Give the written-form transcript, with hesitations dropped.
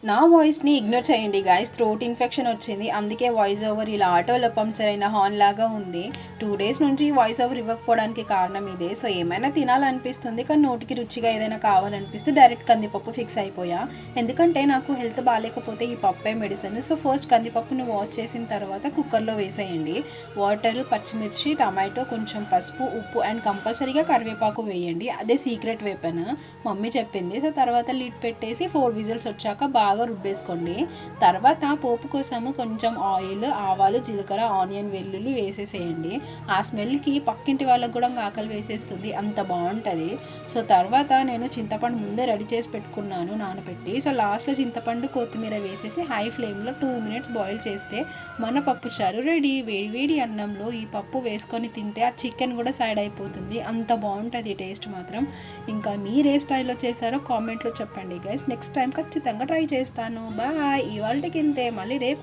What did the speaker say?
నా వాయిస్ని ఇగ్నోర్ చేయండి గాయస్, థ్రోట్ ఇన్ఫెక్షన్ వచ్చింది, అందుకే వాయిస్ ఓవర్ ఇలా ఆటోలో పంక్చర్ అయిన హార్న్ లాగా ఉంది. 2 days నుంచి వాయిస్ ఓవర్ ఇవ్వకపోవడానికి కారణం ఇదే. సో ఏమైనా తినాలనిపిస్తుంది, కానీ నోటికి రుచిగా ఏదైనా కావాలనిపిస్తే డైరెక్ట్ కందిపప్పు ఫిక్స్ అయిపోయా. ఎందుకంటే నాకు హెల్త్ బాగాలేకపోతే ఈ పప్పే మెడిసిన్. సో ఫస్ట్ కందిపప్పుని వాష్ చేసిన తర్వాత కుక్కర్లో వేసేయండి. వాటర్, పచ్చిమిర్చి, టమాటో, కొంచెం పసుపు, ఉప్పు అండ్ కంపల్సరీగా కరివేపాకు వేయండి. అదే సీక్రెట్ వెపన్, మమ్మీ చెప్పింది. సో తర్వాత లిడ్ పెట్టేసి 4 విజిల్స్ వచ్చాక బాగా రుబ్బేసుకోండి. తర్వాత పోపు కోసము కొంచెం ఆయిల్, ఆవాలు, జీలకర్ర, ఆనియన్, వెల్లుల్లి వేసేసేయండి. ఆ స్మెల్కి పక్కింటి వాళ్ళకు కూడా ఆకలి వేసేస్తుంది, అంత బాగుంటుంది. సో తర్వాత నేను చింతపండు ముందే రెడీ చేసి పెట్టుకున్నాను నానబెట్టి. సో లాస్ట్లో చింతపండు, కొత్తిమీర వేసేసి హై ఫ్లేమ్లో 2 minutes బాయిల్ చేస్తే మన పప్పు చారు రెడీ. వేడి వేడి అన్నంలో ఈ పప్పు వేసుకొని తింటే ఆ చికెన్ కూడా సైడ్ అయిపోతుంది, అంత బాగుంటుంది టేస్ట్ మాత్రం. ఇంకా మీరు ఏ స్టైల్లో చేశారో కామెంట్లో చెప్పండి గైస్. నెక్స్ట్ టైం ఖచ్చితంగా ట్రై చేస్తాను. బాయ్. ఇవాళకి ఇంతే, మళ్ళీ రేపు